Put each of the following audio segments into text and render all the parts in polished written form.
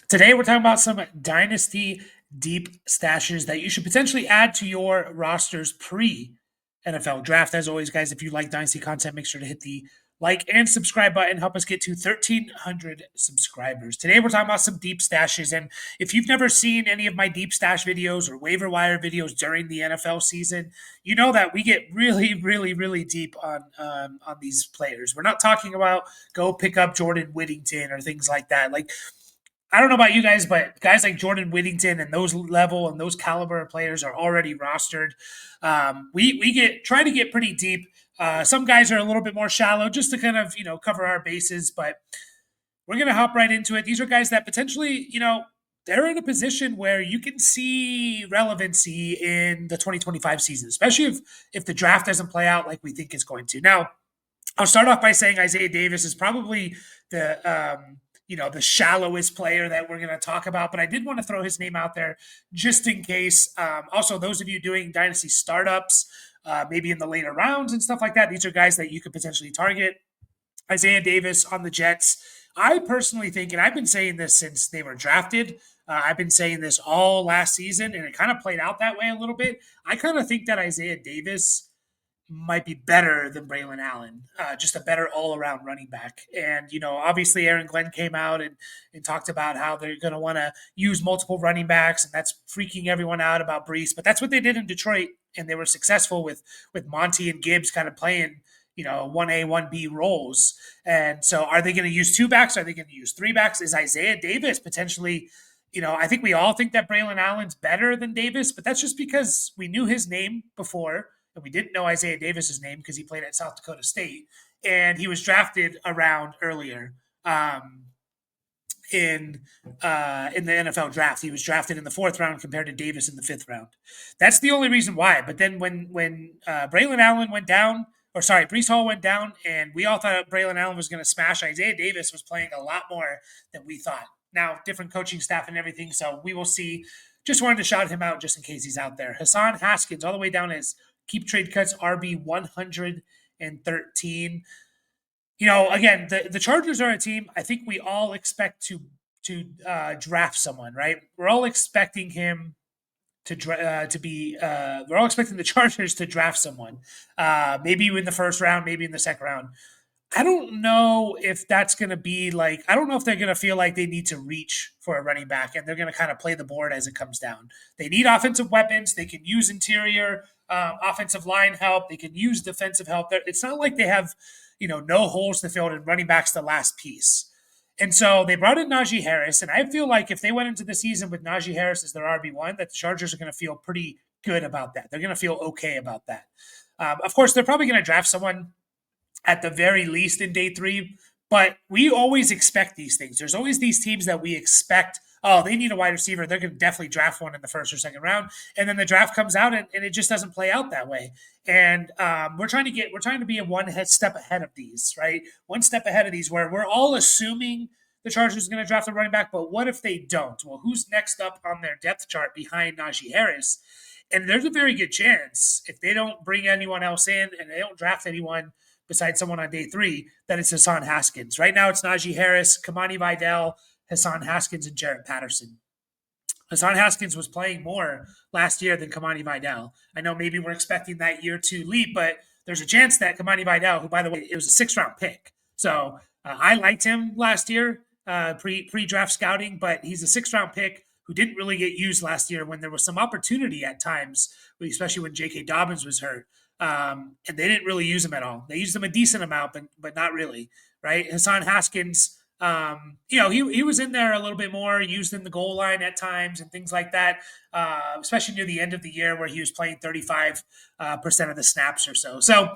Today, we're talking about some Dynasty deep stashes that you should potentially add to your rosters pre NFL draft. As always, guys, if you like Dynasty content, make sure to hit the like and subscribe button. Help us get to 1,300 subscribers. Today, we're talking about some deep stashes. And if you've never seen any of my deep stash videos or waiver wire videos during the NFL season, you know that we get really, really, really deep on these players. We're not talking about go pick up Jordan Whittington or things like that. Like, I don't know about you guys, but guys like Jordan Whittington and those level and those caliber of players are already rostered. We get try to get pretty deep. Some guys are a little bit more shallow, just to kind of cover our bases. But we're gonna hop right into it. These are guys that potentially they're in a position where you can see relevancy in the 2025 season, especially if the draft doesn't play out like we think it's going to. Now, I'll start off by saying Isaiah Davis is probably the shallowest player that we're going to talk about, but I did want to throw his name out there just in case. Also, those of you doing dynasty startups, maybe in the later rounds and stuff like that, these are guys that you could potentially target. Isaiah Davis on the Jets. I personally think, and I've been saying this since they were drafted. I've been saying this all last season, and it kind of played out that way a little bit. I kind of think that Isaiah Davis might be better than Braylon Allen, just a better all around running back. And, obviously Aaron Glenn came out and talked about how they're going to want to use multiple running backs, and that's freaking everyone out about Brees. But that's what they did in Detroit, and they were successful with Monty and Gibbs kind of playing, 1A, 1B roles. And so are they going to use two backs? Are they going to use three backs? Is Isaiah Davis potentially I think we all think that Braylon Allen's better than Davis, but that's just because we knew his name before and we didn't know Isaiah Davis's name because he played at South Dakota State, and he was drafted around earlier in the NFL draft. He was drafted in the fourth round compared to Davis in the fifth round. That's the only reason why. But then when Braylon Allen went down, or sorry, Brees Hall went down, and we all thought Braylon Allen was going to smash. Isaiah Davis was playing a lot more than we thought. Now, different coaching staff and everything, so we will see. Just wanted to shout him out just in case he's out there. Hassan Haskins, all the way down as keep trade cuts RB 113. Again, the Chargers are a team I think we all expect to draft someone, right? We're all expecting him to be. We're all expecting the Chargers to draft someone, maybe in the first round, maybe in the second round. I don't know if that's going to be like, I don't know if they're going to feel like they need to reach for a running back and they're going to kind of play the board as it comes down. They need offensive weapons. They can use interior offensive line help. They can use defensive help. It's not like they have, no holes to fill and running back's the last piece. And so they brought in Najee Harris. And I feel like if they went into the season with Najee Harris as their RB1, that the Chargers are going to feel pretty good about that. They're going to feel okay about that. Of course, they're probably going to draft someone at the very least in day three. But we always expect these things. There's always these teams that we expect, oh, they need a wide receiver. They're going to definitely draft one in the first or second round. And then the draft comes out and it just doesn't play out that way. And we're trying to be a step ahead of these, right? One step ahead of these where we're all assuming the Chargers are going to draft a running back, but what if they don't? Well, who's next up on their depth chart behind Najee Harris? And there's a very good chance if they don't bring anyone else in and they don't draft anyone besides someone on day three, that it's Hassan Haskins. Right now, it's Najee Harris, Kamani Vidal, Hassan Haskins, and Jarrett Patterson. Hassan Haskins was playing more last year than Kamani Vidal. I know maybe we're expecting that year two leap, but there's a chance that Kamani Vidal, who, by the way, it was a sixth-round pick. So I liked him last year, pre-draft scouting, but he's a sixth-round pick who didn't really get used last year when there was some opportunity at times, especially when J.K. Dobbins was hurt. And they didn't really use him at all. They used him a decent amount, but not really, right? Hassan Haskins, he was in there a little bit more, used in the goal line at times and things like that, especially near the end of the year where he was playing 35% of the snaps or so. So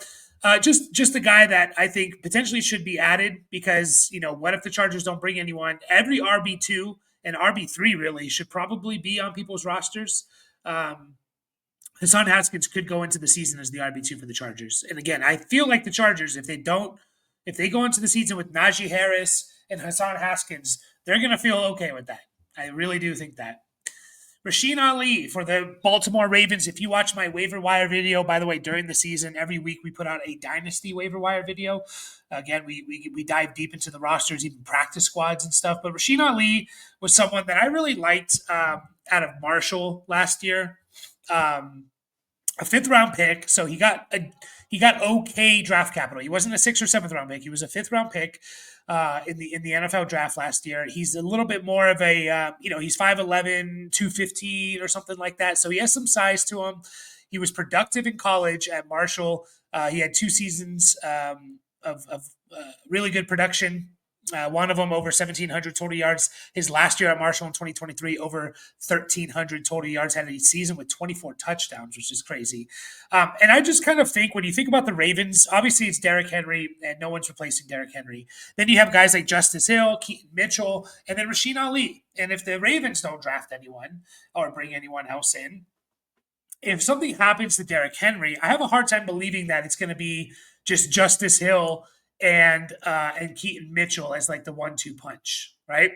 just a guy that I think potentially should be added because, what if the Chargers don't bring anyone? Every RB2 and RB3 really should probably be on people's rosters. Hassan Haskins could go into the season as the RB2 for the Chargers. And again, I feel like the Chargers, if they go into the season with Najee Harris and Hassan Haskins, they're going to feel okay with that. I really do think that. Rasheen Ali for the Baltimore Ravens. If you watch my waiver wire video, by the way, during the season, every week we put out a Dynasty waiver wire video. Again, we dive deep into the rosters, even practice squads and stuff. But Rasheen Ali was someone that I really liked out of Marshall last year. Um, a fifth round pick, so he got okay draft capital. He wasn't a sixth or seventh round pick. He was a fifth round pick in the NFL draft last year. He's a little bit more of a he's 5'11", 215 or something like that. So he has some size to him. He was productive in college at Marshall. He had 2 seasons of really good production. One of them over 1,700 total yards. His last year at Marshall in 2023, over 1,300 total yards. Had a season with 24 touchdowns, which is crazy. And I just kind of think when you think about the Ravens, obviously it's Derrick Henry, and no one's replacing Derrick Henry. Then you have guys like Justice Hill, Keaton Mitchell, and then Rasheen Ali. And if the Ravens don't draft anyone or bring anyone else in, if something happens to Derrick Henry, I have a hard time believing that it's going to be just Justice Hill and Keaton Mitchell as like the 1-2 punch, right?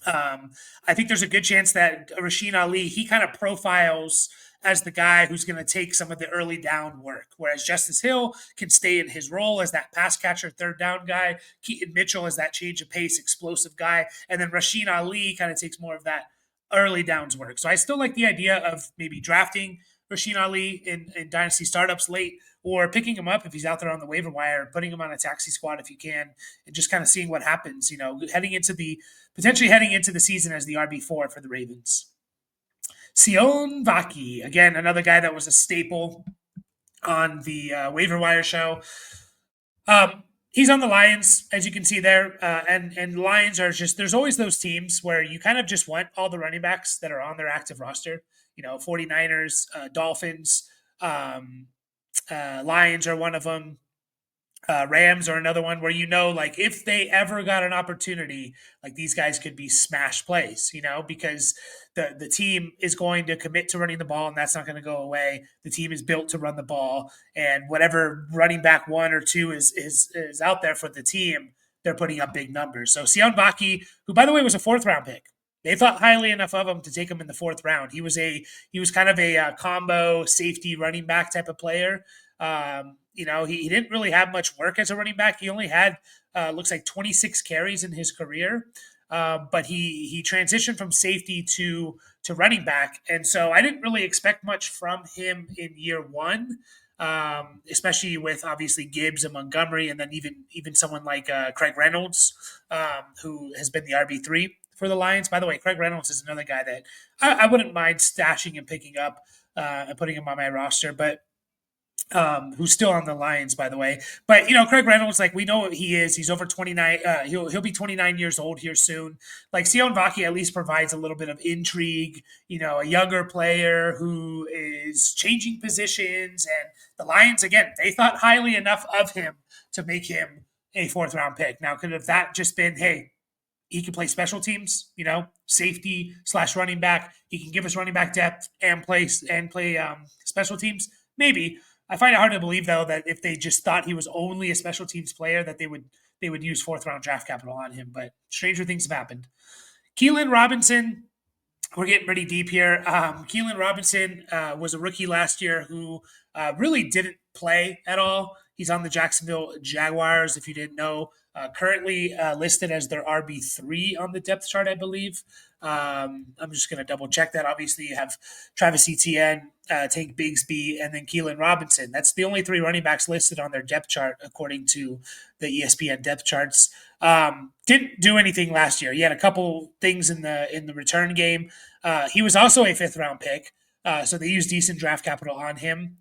I think there's a good chance that Rasheen Ali, he kind of profiles as the guy who's going to take some of the early down work, whereas Justice Hill can stay in his role as that pass catcher, third down guy. Keaton Mitchell is that change of pace, explosive guy, and then Rasheen Ali kind of takes more of that early downs work. So I still like the idea of maybe drafting Rasheen Ali in Dynasty startups late, or picking him up if he's out there on the waiver wire, putting him on a taxi squad if you can, and just kind of seeing what happens, potentially heading into the season as the RB4 for the Ravens. Sion Vaki, again, another guy that was a staple on the waiver wire show. He's on the Lions, as you can see there, and Lions are just, there's always those teams where you kind of just want all the running backs that are on their active roster. 49ers, Dolphins, Lions are one of them. Rams are another one where like if they ever got an opportunity, like these guys could be smash plays, because the team is going to commit to running the ball, and that's not going to go away. The team is built to run the ball, and whatever running back 1 or 2 is out there for the team, they're putting up big numbers. So Sion Vaki, who by the way was a 4th round pick, they thought highly enough of him to take him in the 4th round. He was kind of a combo safety running back type of player. He didn't really have much work as a running back. He only had looks like 26 carries in his career, but he transitioned from safety to running back, and so I didn't really expect much from him in year 1. Especially with obviously Gibbs and Montgomery, and then even someone like Craig Reynolds, who has been the RB3 for the Lions. By the way, Craig Reynolds is another guy that I wouldn't mind stashing and picking up and putting him on my roster, but who's still on the Lions, by the way. But Craig Reynolds, like we know what he is. He's over 29. He'll be 29 years old here soon. Like Sion Vaki at least provides a little bit of intrigue. A younger player who is changing positions, and the Lions again, they thought highly enough of him to make him a 4th round pick. Now, could have that just been, hey, he can play special teams, safety / running back. He can give us running back depth and play special teams. Maybe. I find it hard to believe though that if they just thought he was only a special teams player, that they would use 4th round draft capital on him. But stranger things have happened. Keelan Robinson, we're getting pretty deep here. Keelan Robinson was a rookie last year who really didn't play at all. He's on the Jacksonville Jaguars, if you didn't know. Currently listed as their RB3 on the depth chart, I believe. I'm just going to double check that. Obviously, you have Travis Etienne, Tank Bigsby, and then Keelan Robinson. That's the only 3 running backs listed on their depth chart, according to the ESPN depth charts. Didn't do anything last year. He had a couple things in the return game. He was also a 5th round pick, so they used decent draft capital on him.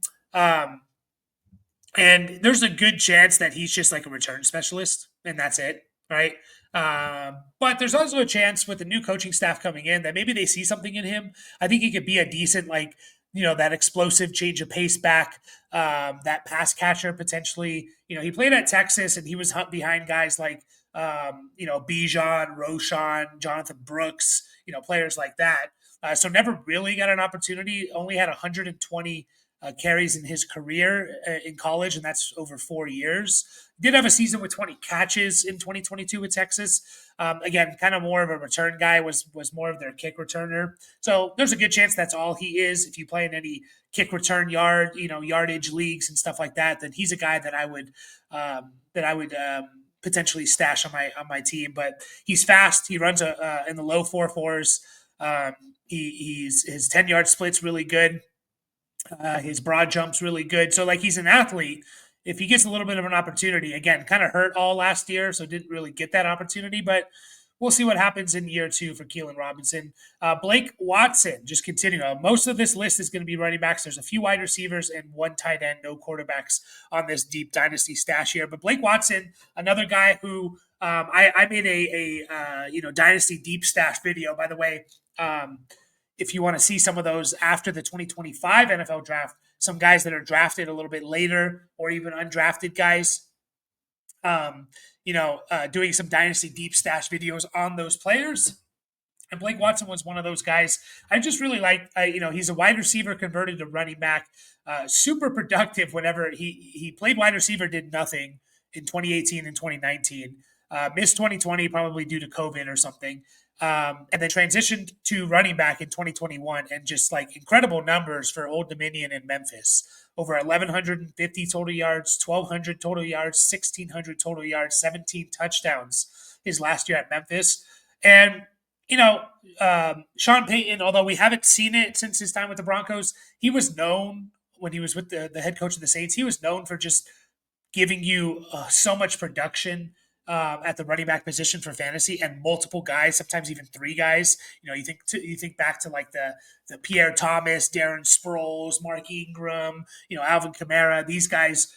And there's a good chance that he's just like a return specialist, and that's it, right? But there's also a chance with the new coaching staff coming in that maybe they see something in him. I think he could be a decent, that explosive change of pace back, that pass catcher potentially. He played at Texas, and he was behind guys like, Bijan, Roshan, Jonathan Brooks, players like that. So never really got an opportunity, only had 120 carries in his career in college, and that's over 4 years. Did have a season with 20 catches in 2022 with Texas. Again, kind of more of a return guy, was more of their kick returner. So there's a good chance that's all he is. If you play in any kick return yardage leagues and stuff like that, then he's a guy that I would potentially stash on my team. But he's fast. He runs in the low 4.4s. He's his 10-yard split's really good. His broad jump's really good. So like he's an athlete. If he gets a little bit of an opportunity, again, kind of hurt all last year, so didn't really get that opportunity. But we'll see what happens in year two for Keelan Robinson. Blake Watson, just continue. Most of this list is going to be running backs. There's a few wide receivers and one tight end, no quarterbacks on this deep dynasty stash here. But Blake Watson, another guy who I made a dynasty deep stash video, by the way. If you want to see some of those after the 2025 NFL draft, some guys that are drafted a little bit later or even undrafted guys, doing some dynasty deep stash videos on those players. And Blake Watson was one of those guys. I just really like, he's a wide receiver converted to running back, super productive whenever he played wide receiver, did nothing in 2018 and 2019. Missed 2020 probably due to COVID or something. And then transitioned to running back in 2021 and just like incredible numbers for Old Dominion and Memphis. Over 1,150 total yards, 1,200 total yards, 1,600 total yards, 17 touchdowns his last year at Memphis. And, Sean Payton, although we haven't seen it since his time with the Broncos, he was known when he was with the head coach of the Saints, he was known for just giving you so much production at the running back position for fantasy, and multiple guys, sometimes even three guys. You think back to like the Pierre Thomas, Darren Sproles, Mark Ingram, Alvin Kamara, these guys.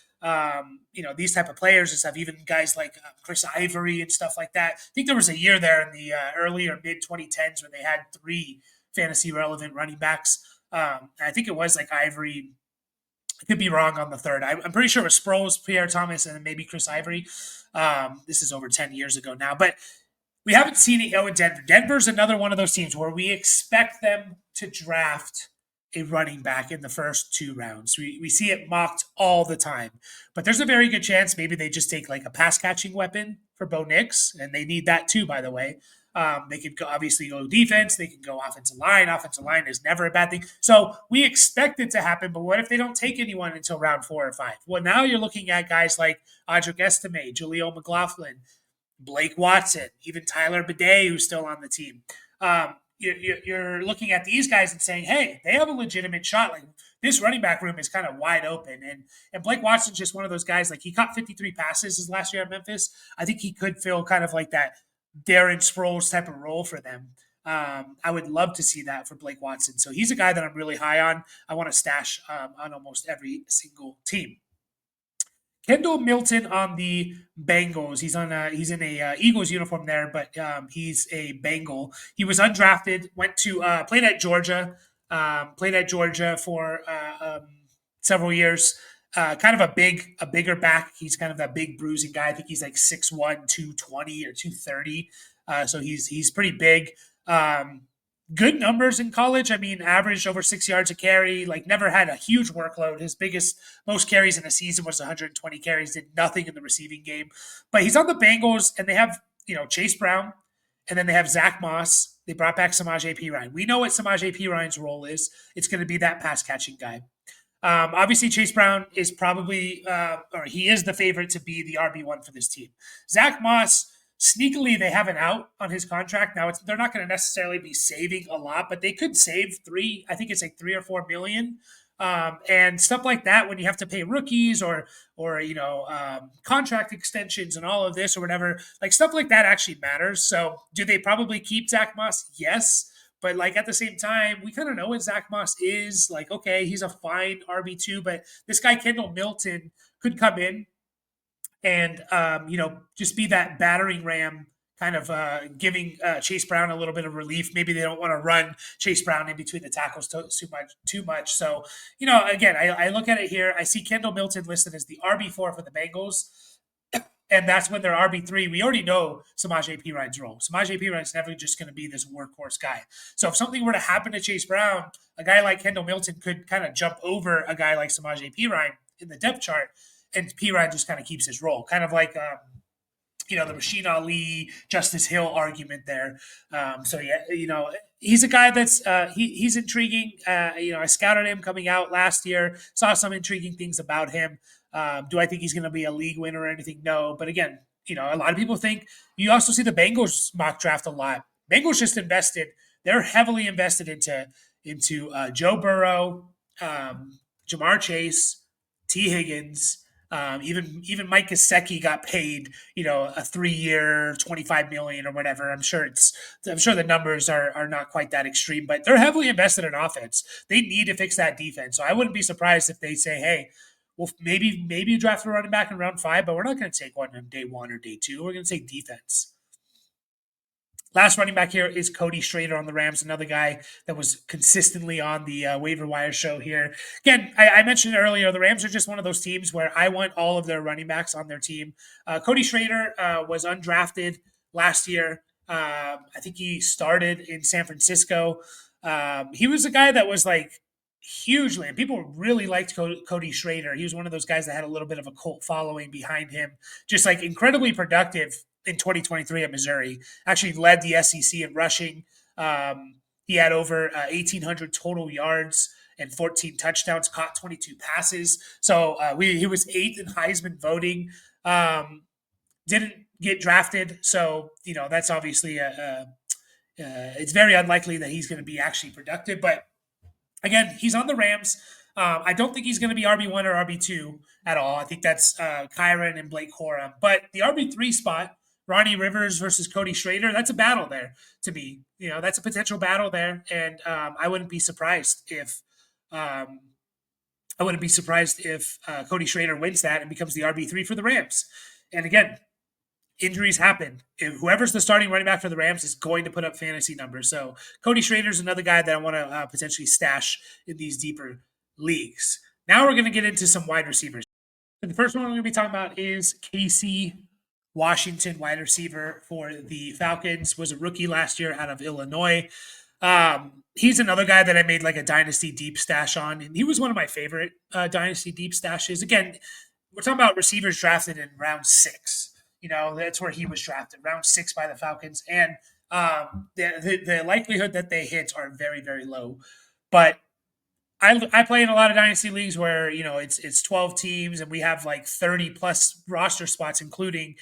These type of players and stuff. Even guys like Chris Ivory and stuff like that. I think there was a year there in the early or mid 2010s where they had three fantasy relevant running backs. I think it was like Ivory. I could be wrong on the third. I'm pretty sure it was Sproles, Pierre Thomas, and then maybe Chris Ivory. This is over 10 years ago now, but we haven't seen it in Denver. Denver's another one of those teams where we expect them to draft a running back in the first two rounds. We see it mocked all the time, but there's a very good chance maybe they just take like a pass catching weapon for Bo Nix, and they need that too, by the way. They could obviously go defense. They can go offensive line. Offensive line is never a bad thing. So we expect it to happen, but what if they don't take anyone until round 4 or 5? Well, now you're looking at guys like Audric Estime, Jaleel McLaughlin, Blake Watson, even Tyler Bidet, who's still on the team. You're looking at these guys and saying, hey, they have a legitimate shot. Like this running back room is kind of wide open. And Blake Watson's just one of those guys. Like he caught 53 passes his last year at Memphis. I think he could fill kind of like that Darren Sproles type of role for them. I would love to see that for Blake Watson. So he's a guy that I'm really high on. I want to stash on almost every single team. Kendall Milton on the Bengals. He's in a Eagles uniform there, but he's a Bengal. He was undrafted. Went to played at Georgia. Played at Georgia for several years. Kind of a bigger back. He's kind of that big bruising guy. I think he's like 6'1", 220 or 230. So he's pretty big. Good numbers in college. I mean, averaged over 6 yards a carry, like never had a huge workload. His most carries in a season was 120 carries, did nothing in the receiving game. But he's on the Bengals, and they have, Chase Brown, and then they have Zach Moss. They brought back Samaje Perine. We know what Samaje Perine's role is. It's going to be that pass catching guy. Obviously, Chase Brown is probably, or he is the favorite to be the RB1 for this team. Zach Moss, sneakily, they have an out on his contract. Now, they're not going to necessarily be saving a lot, but they could save I think it's like 3 or 4 million. And stuff like that when you have to pay rookies or contract extensions and all of this or whatever, like stuff like that actually matters. So do they probably keep Zach Moss? Yes. But like at the same time, we kind of know what Zach Moss is. Like, okay, he's a fine RB2, but this guy, Kendall Milton, could come in and, just be that battering ram, kind of giving Chase Brown a little bit of relief. Maybe they don't want to run Chase Brown in between the tackles too much. So, again, I look at it here. I see Kendall Milton listed as the RB4 for the Bengals. and that's when they're RB3. We already know Samaje Perine role. Samaje Perine's never just going to be this workhorse guy. So if something were to happen to Chase Brown, a guy like Kendall Milton could kind of jump over a guy like Samaje Perine in the depth chart, and Perine just kind of keeps his role, kind of like the Rashid Ali, Justice Hill argument there. So yeah, he's a guy that's he's intriguing. I scouted him coming out last year, saw some intriguing things about him. Do I think he's going to be a league winner or anything? No, but again, a lot of people think. You also see the Bengals mock draft a lot. Bengals just invested; they're heavily invested into Joe Burrow, Jamar Chase, T. Higgins. Even Mike Gesicki got paid, a 3-year, 25 million or whatever. I'm sure the numbers are not quite that extreme, but they're heavily invested in offense. They need to fix that defense. So I wouldn't be surprised if they say, hey, well, maybe draft a running back in round 5, but we're not going to take one on day 1 or day 2. We're going to take defense. Last running back here is Cody Schrader on the Rams, another guy that was consistently on the waiver wire show here. Again, I mentioned earlier, the Rams are just one of those teams where I want all of their running backs on their team. Cody Schrader was undrafted last year. I think he started in San Francisco. He was a guy that was like hugely, and people really liked Cody Schrader. He was one of those guys that had a little bit of a cult following behind him, just like incredibly productive in 2023 at Missouri. Actually led the SEC in rushing. He had over 1,800 total yards and 14 touchdowns, caught 22 passes. So he was 8th in Heisman voting. Didn't get drafted, so that's obviously it's very unlikely that he's going to be actually productive. But again, he's on the Rams. I don't think he's going to be RB1 or RB2 at all. I think that's Kyron and Blake Corum. But the RB3 spot, Ronnie Rivers versus Cody Schrader, that's a battle there to me. That's a potential battle there. And I wouldn't be surprised if Cody Schrader wins that and becomes the RB3 for the Rams. And again, injuries happen. If whoever's the starting running back for the Rams is going to put up fantasy numbers. So Cody Schrader is another guy that I want to potentially stash in these deeper leagues. Now we're going to get into some wide receivers. And the first one we're going to be talking about is Casey Washington, wide receiver for the Falcons. Was a rookie last year out of Illinois. He's another guy that I made like a Dynasty deep stash on, and he was one of my favorite Dynasty deep stashes. Again, we're talking about receivers drafted in round 6. That's where he was drafted, round 6 by the Falcons. And the likelihood that they hit are very, very low. But I play in a lot of dynasty leagues where it's 12 teams and we have like 30 plus roster spots, including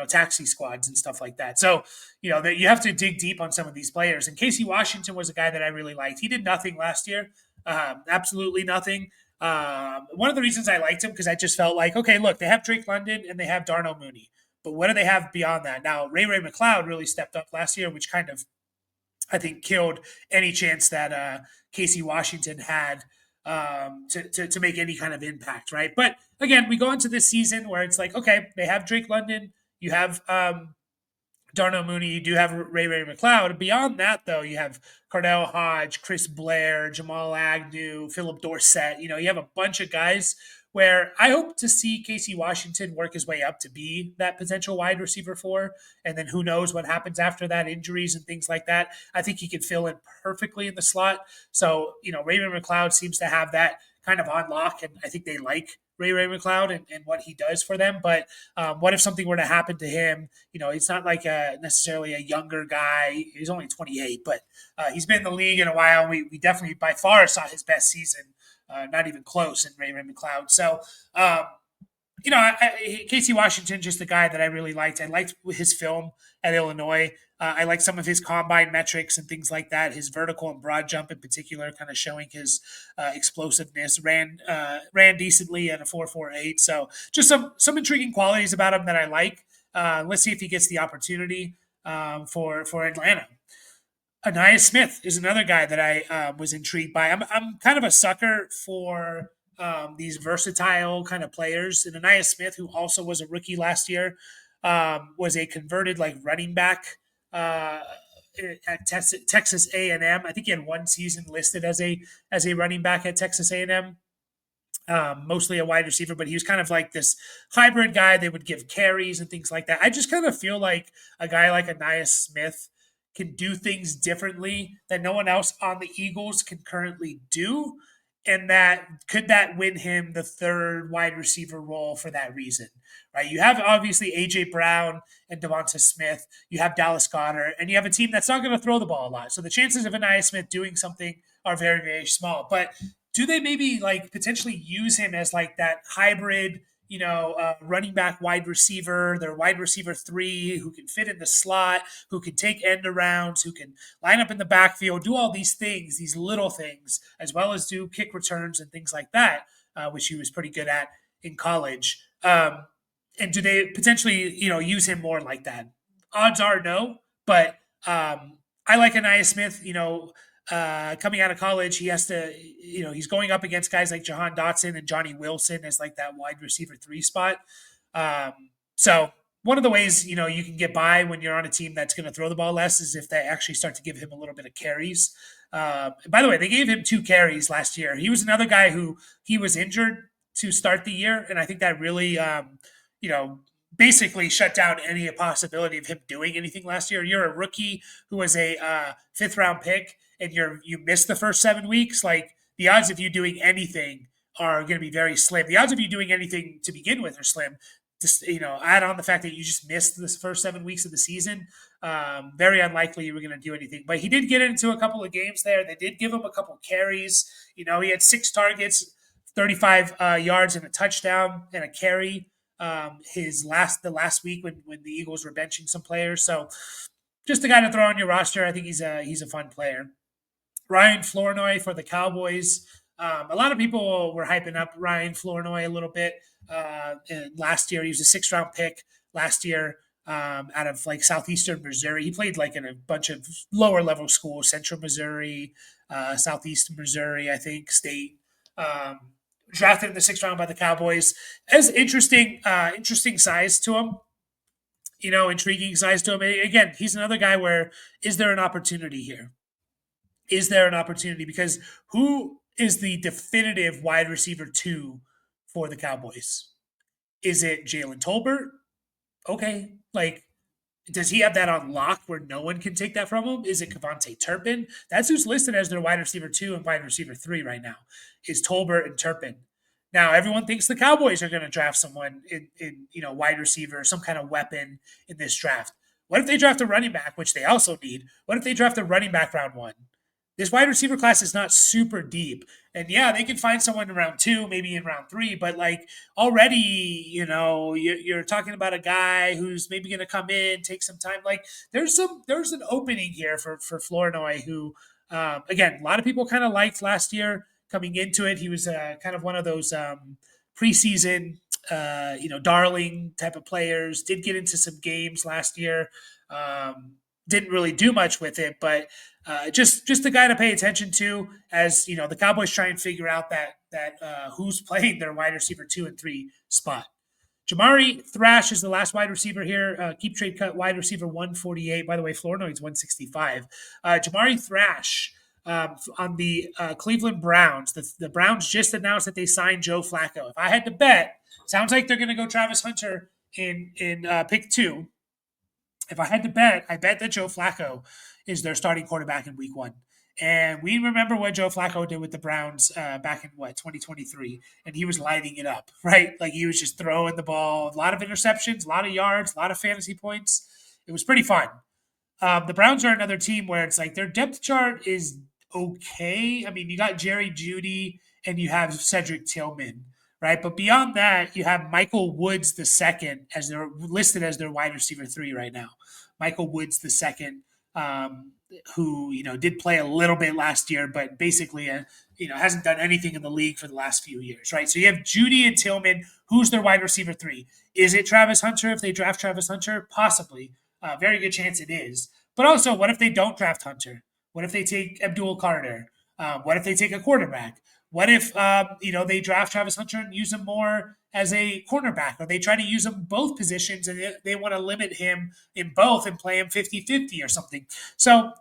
taxi squads and stuff like that. So that you have to dig deep on some of these players. And Casey Washington was a guy that I really liked. He did nothing last year, absolutely nothing. One of the reasons I liked him because I just felt like, okay, look, they have Drake London and they have Darnell Mooney, but what do they have beyond that? Now Ray McLeod really stepped up last year, which kind of I think killed any chance that Casey Washington had to make any kind of impact, right? But again, we go into this season where it's like, okay, they have Drake London, you have Darnell Mooney, you do have Ray McLeod. Beyond that, though, you have Cardell Hodge, Chris Blair, Jamal Agnew, Philip Dorsett. You have a bunch of guys where I hope to see Casey Washington work his way up to be that potential wide receiver 4. And then who knows what happens after that, injuries and things like that. I think he could fill in perfectly in the slot. So, Raymond McLeod seems to have that kind of on lock, and I think they like Ray McLeod and what he does for them. But what if something were to happen to him? It's not like necessarily a younger guy. He's only 28, but he's been in the league in a while. We definitely by far saw his best season. Not even close in Ray McLeod. So, Casey Washington, just a guy that I really liked. I liked his film at Illinois. I like some of his combine metrics and things like that. His vertical and broad jump in particular, kind of showing his explosiveness. Ran decently at a 4.48. So just some intriguing qualities about him that I like. Let's see if he gets the opportunity for Atlanta. Anais Smith is another guy that I was intrigued by. I'm kind of a sucker for these versatile kind of players. And Anais Smith, who also was a rookie last year, was a converted like running back at Texas A&M. I think he had one season listed as a running back at Texas A&M. mostly a wide receiver, but he was kind of like this hybrid guy. They would give carries and things like that. I just kind of feel like a guy like Anais Smith can do things differently that no one else on the Eagles can currently do. And that could that win him the third wide receiver role for that reason, right? You have obviously AJ Brown and Devonta Smith. You have Dallas Goddard, and you have a team that's not going to throw the ball a lot. So the chances of Anais Smith doing something are very, very small. But do they maybe like potentially use him as like that hybrid, running back wide receiver, their wide receiver three who can fit in the slot, who can take end arounds, who can line up in the backfield, do all these things, these little things, as well as do kick returns and things like that, which he was pretty good at in college. And do they potentially, use him more like that? Odds are no, but I like Anaya Smith. Coming out of college, he has to, he's going up against guys like Jahan Dotson and Johnny Wilson as like that wide receiver three spot. Um, so one of the ways, you can get by when you're on a team that's going to throw the ball less is if they actually start to give him a little bit of carries. By the way, they gave him 2 carries last year. He was another guy who he was injured to start the year, and I think that really, you know, basically shut down any possibility of him doing anything last year. You're a rookie who was a fifth round pick, and you missed the first 7 weeks. Like the odds of you doing anything are going to be very slim. The odds of you doing anything to begin with are slim. Just add on the fact that you just missed the first 7 weeks of the season. Very unlikely you were going to do anything. But he did get into a couple of games there. They did give him a couple carries. He had 6 targets, 35 yards and a touchdown and a carry. The last week when the Eagles were benching some players. So just a guy to throw on your roster. I think he's a fun player. Ryan Flournoy for the Cowboys. A lot of people were hyping up Ryan Flournoy a little bit. And last year, he was a 6th-round pick last year out of like southeastern Missouri. He played like in a bunch of lower level schools, Central Missouri, southeastern Missouri, I think, State. Drafted in the 6th round by the Cowboys. As interesting size to him. Intriguing size to him. Again, he's another guy where is there an opportunity here? Is there an opportunity? Because who is the definitive wide receiver 2 for the Cowboys? Is it Jalen Tolbert? Okay. Like, does he have that on lock where no one can take that from him? Is it Kevontae Turpin? That's who's listed as their wide receiver 2 and wide receiver 3 right now, is Tolbert and Turpin. Now, everyone thinks the Cowboys are going to draft someone in wide receiver, some kind of weapon in this draft. What if they draft a running back, which they also need? What if they draft a running back round 1? This wide receiver class is not super deep. And yeah, they can find someone in round 2, maybe in round 3, but like already, you're talking about a guy who's maybe going to come in, take some time. Like there's an opening here for Flournoy, who, again, a lot of people kind of liked last year coming into it. He was kind of one of those preseason, darling type of players. Did get into some games last year. Didn't really do much with it, but just a guy to pay attention to as the Cowboys try and figure out that who's playing their wide receiver 2 and 3 spot. Jamari Thrash is the last wide receiver here. Keep trade cut wide receiver 148. By the way, Flournoy's 165. Jamari Thrash on the Cleveland Browns. The Browns just announced that they signed Joe Flacco. If I had to bet, sounds like they're going to go Travis Hunter in pick 2. If I had to bet, I bet that Joe Flacco is their starting quarterback in week 1. And we remember what Joe Flacco did with the Browns back in 2023, and he was lighting it up, right? Like he was just throwing the ball, a lot of interceptions, a lot of yards, a lot of fantasy points. It was pretty fun. The Browns are another team where it's like their depth chart is okay. I mean, you got Jerry Jeudy and you have Cedric Tillman, right? But beyond that, you have Michael Woods the second as they're listed as their wide receiver 3 right now. Michael Woods the second, who did play a little bit last year, but basically hasn't done anything in the league for the last few years, right? So you have Jeudy and Tillman. Who's their wide receiver 3? Is it Travis Hunter? If they draft Travis Hunter, possibly. Very good chance it is. But also, what if they don't draft Hunter? What if they take Abdul Carter? What if they take a quarterback? What if they draft Travis Hunter and use him more as a cornerback, or they try to use him both positions and they want to limit him in both and play him 50-50 or something? So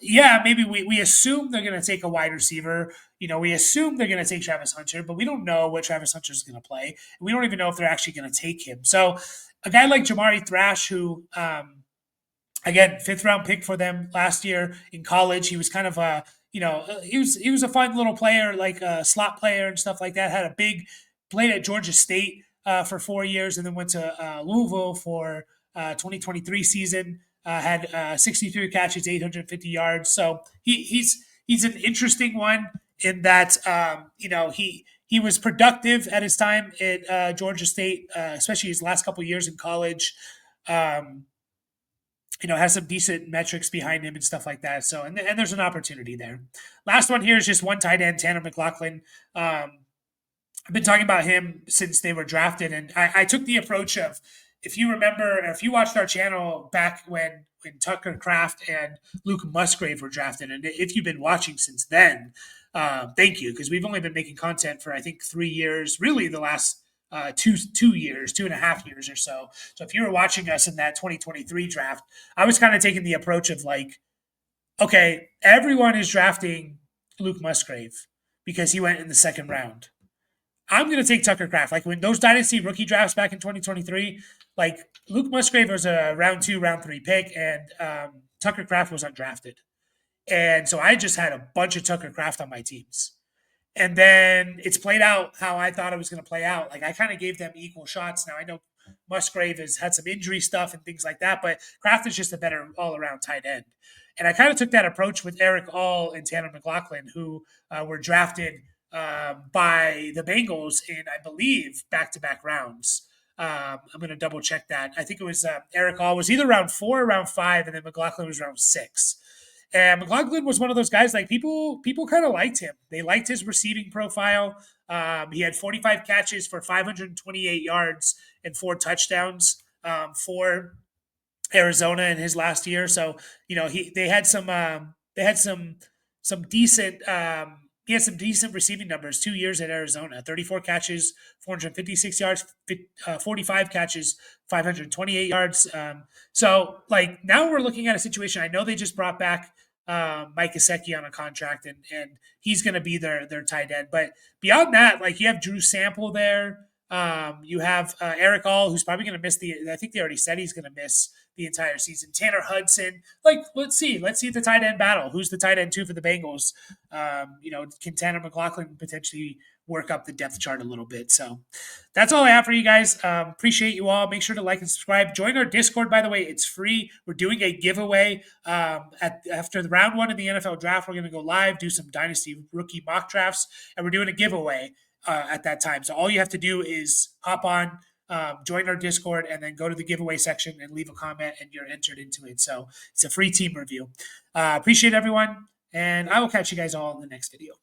Yeah, maybe we assume they're going to take a wide receiver. We assume they're going to take Travis Hunter, but we don't know what Travis Hunter is going to play. We don't even know if they're actually going to take him. So a guy like Jamari Thrash, who again, fifth round pick for them last year in college. He was kind of a, he was a fun little player, like a slot player and stuff like that. Had a big played at Georgia State for 4 years, and then went to Louisville for 2023 season. Had 63 catches, 850 yards. So he's an interesting one in that he was productive at his time at Georgia State, especially his last couple years in college. Um, has some decent metrics behind him and stuff like that. So, and there's an opportunity there. Last one here is just one tight end, Tanner McLaughlin. I've been talking about him since they were drafted, and I took the approach of, if you remember, if you watched our channel back when Tucker Kraft and Luke Musgrave were drafted, and if you've been watching since then, thank you, because we've only been making content for I think 3 years, really the last 2 years, 2.5 years or so. So if you were watching us in that 2023 draft, I was kind of taking the approach of like, okay, everyone is drafting Luke Musgrave because he went in the second round. I'm going to take Tucker Kraft. Like when those Dynasty rookie drafts back in 2023, like Luke Musgrave was a round 2, round 3 pick, and Tucker Kraft was undrafted. And so I just had a bunch of Tucker Kraft on my teams. And then it's played out how I thought it was going to play out. Like I kind of gave them equal shots. Now I know Musgrave has had some injury stuff and things like that, but Kraft is just a better all around tight end. And I kind of took that approach with Eric All and Tanner McLaughlin, who were drafted by the Bengals in, I believe, back-to-back rounds. I'm going to double check that. I think it was Eric All was either round 4 or round 5, and then McLaughlin was round 6. And McLaughlin was one of those guys, like people kind of liked him. They liked his receiving profile. He had 45 catches for 528 yards and 4 touchdowns for Arizona in his last year. So they had some decent. He had some decent receiving numbers. 2 years at Arizona: 34 catches, 456 yards, 45 catches, 528 yards. So like now we're looking at a situation. I know they just brought back Mike Gesicki on a contract, and he's going to be their tight end. But beyond that, like you have Drew Sample there. You have Eric All, who's probably going to miss I think they already said he's going to miss the entire season. Tanner Hudson. Like, let's see the tight end battle. Who's the tight end 2 for the Bengals? Can Tanner McLaughlin potentially work up the depth chart a little bit? So that's all I have for you guys. Appreciate you all. Make sure to like and subscribe. Join our Discord, by the way. It's free. We're doing a giveaway after the round 1 of the NFL draft. We're going to go live, do some Dynasty rookie mock drafts, and we're doing a giveaway at that time. So all you have to do is hop on, join our Discord, and then go to the giveaway section and leave a comment, and you're entered into it. So it's a free team review. Appreciate everyone, and I will catch you guys all in the next video.